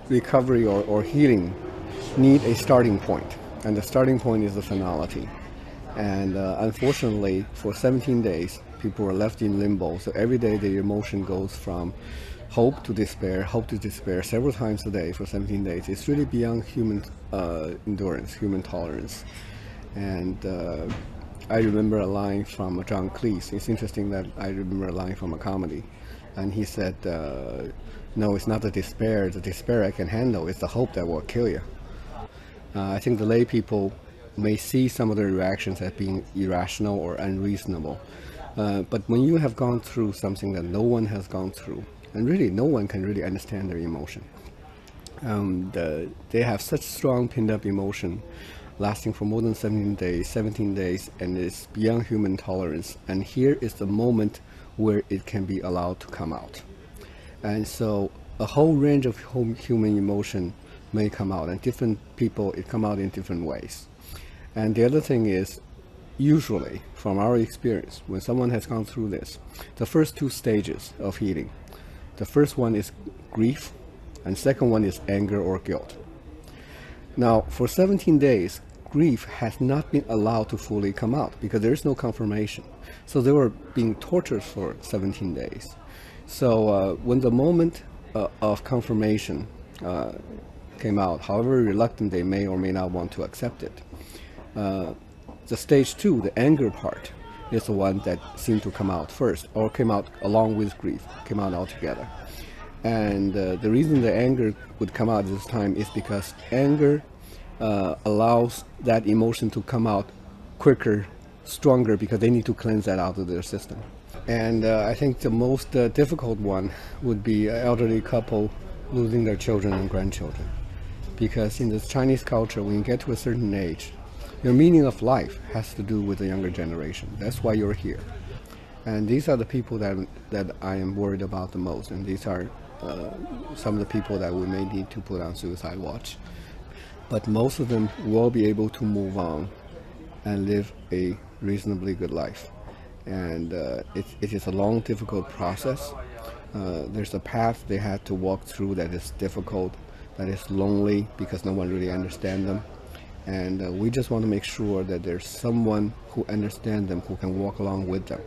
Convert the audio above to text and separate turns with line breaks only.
recovery or healing need a starting point, and the starting point is the finality. And unfortunately, for 17 days, people were left in limbo. So every day the emotion goes from hope to despair several times a day for 17 days. It's really beyond human endurance, human tolerance. And I remember a line from John Cleese. It's interesting that I remember a line from a comedy. And he said, no, it's not the despair. The despair I can handle. It's the hope that will kill you. I think the lay people may see some of their reactions as being irrational or unreasonable. But when you have gone through something that no one has gone through, and really no one can really understand their emotion, they have such strong pinned-up emotion lasting for more than 17 days, and it's beyond human tolerance. And here is the moment where it can be allowed to come out. And so a whole range of human emotion may come out, and different people, it come out in different ways. And the other thing is, usually, from our experience, when someone has gone through this, the first two stages of healing, the first one is grief, and second one is anger or guilt. Now, for 17 days, grief has not been allowed to fully come out because there is no confirmation. So they were being tortured for 17 days. So when the moment of confirmation came out, however reluctant they may or may not want to accept it, the stage two, the anger part, is the one that seemed to come out first, or came out along with grief, came out altogether. And the reason the anger would come out this time is because anger allows that emotion to come out quicker, stronger, because they need to cleanse that out of their system. And I think the most difficult one would be an elderly couple losing their children and grandchildren. Because in the Chinese culture, when you get to a certain age, your meaning of life has to do with the younger generation. That's why you're here. And these are the people that I am worried about the most. And these are some of the people that we may need to put on suicide watch. But most of them will be able to move on and live a reasonably good life. And it is a long, difficult process. There's a path they had to walk through that is difficult, that is lonely because no one really understands them. And we just want to make sure that there's someone who understands them, who can walk along with them.